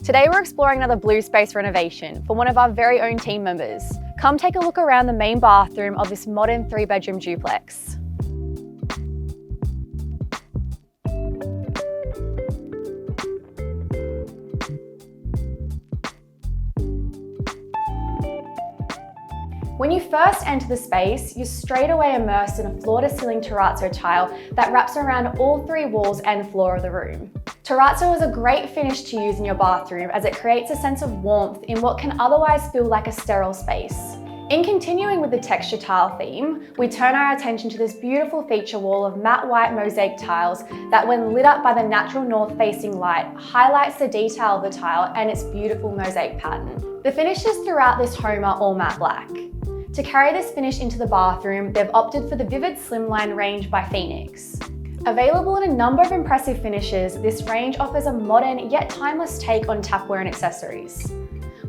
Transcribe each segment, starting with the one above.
Today we're exploring another Bluespace renovation for one of our very own team members. Come take a look around the main bathroom of this modern 3-bedroom duplex. When you first enter the space, you're straight away immersed in a floor-to-ceiling terrazzo tile that wraps around all 3 walls and floor of the room. Terrazzo is a great finish to use in your bathroom as it creates a sense of warmth in what can otherwise feel like a sterile space. In continuing with the texture tile theme, we turn our attention to this beautiful feature wall of matte white mosaic tiles that, when lit up by the natural north-facing light, highlights the detail of the tile and its beautiful mosaic pattern. The finishes throughout this home are all matte black. To carry this finish into the bathroom, they've opted for the Vivid Slimline range by Phoenix. Available in a number of impressive finishes, this range offers a modern yet timeless take on tapware and accessories.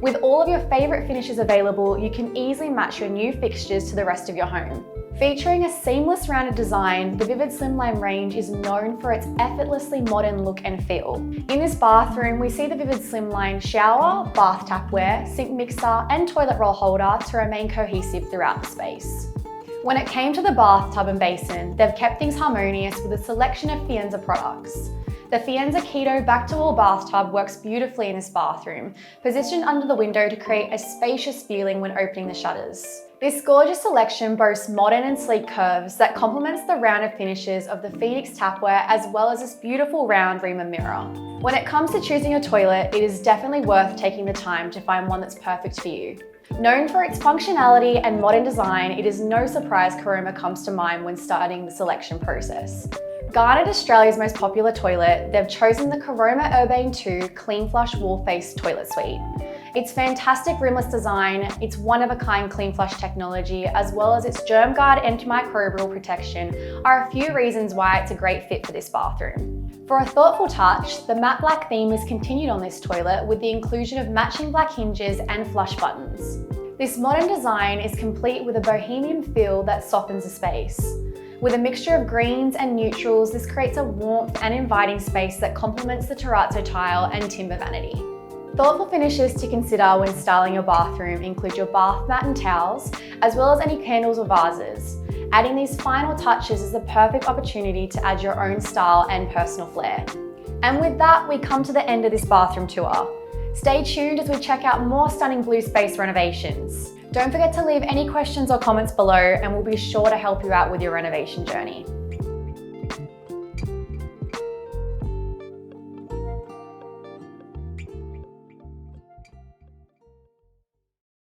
With all of your favourite finishes available, you can easily match your new fixtures to the rest of your home. Featuring a seamless rounded design, the Vivid Slimline range is known for its effortlessly modern look and feel. In this bathroom, we see the Vivid Slimline shower, bath tapware, sink mixer and toilet roll holder to remain cohesive throughout the space. When it came to the bathtub and basin, they've kept things harmonious with a selection of Fienza products. The Fienza Keto back-to-wall bathtub works beautifully in this bathroom, positioned under the window to create a spacious feeling when opening the shutters. This gorgeous selection boasts modern and sleek curves that complements the rounded finishes of the Phoenix tapware as well as this beautiful round Rima mirror. When it comes to choosing a toilet, it is definitely worth taking the time to find one that's perfect for you. Known for its functionality and modern design, it is no surprise Caroma comes to mind when starting the selection process. Garnered Australia's most popular toilet, they've chosen the Caroma Urbane 2 Clean Flush Wall Face Toilet Suite. Its fantastic rimless design, its one-of-a-kind clean flush technology, as well as its GermGuard antimicrobial protection are a few reasons why it's a great fit for this bathroom. For a thoughtful touch, the matte black theme is continued on this toilet with the inclusion of matching black hinges and flush buttons. This modern design is complete with a bohemian feel that softens the space. With a mixture of greens and neutrals, this creates a warmth and inviting space that complements the terrazzo tile and timber vanity. Thoughtful finishes to consider when styling your bathroom include your bath mat and towels, as well as any candles or vases. Adding these final touches is the perfect opportunity to add your own style and personal flair. And with that, we come to the end of this bathroom tour. Stay tuned as we check out more stunning Bluespace renovations. Don't forget to leave any questions or comments below and we'll be sure to help you out with your renovation journey.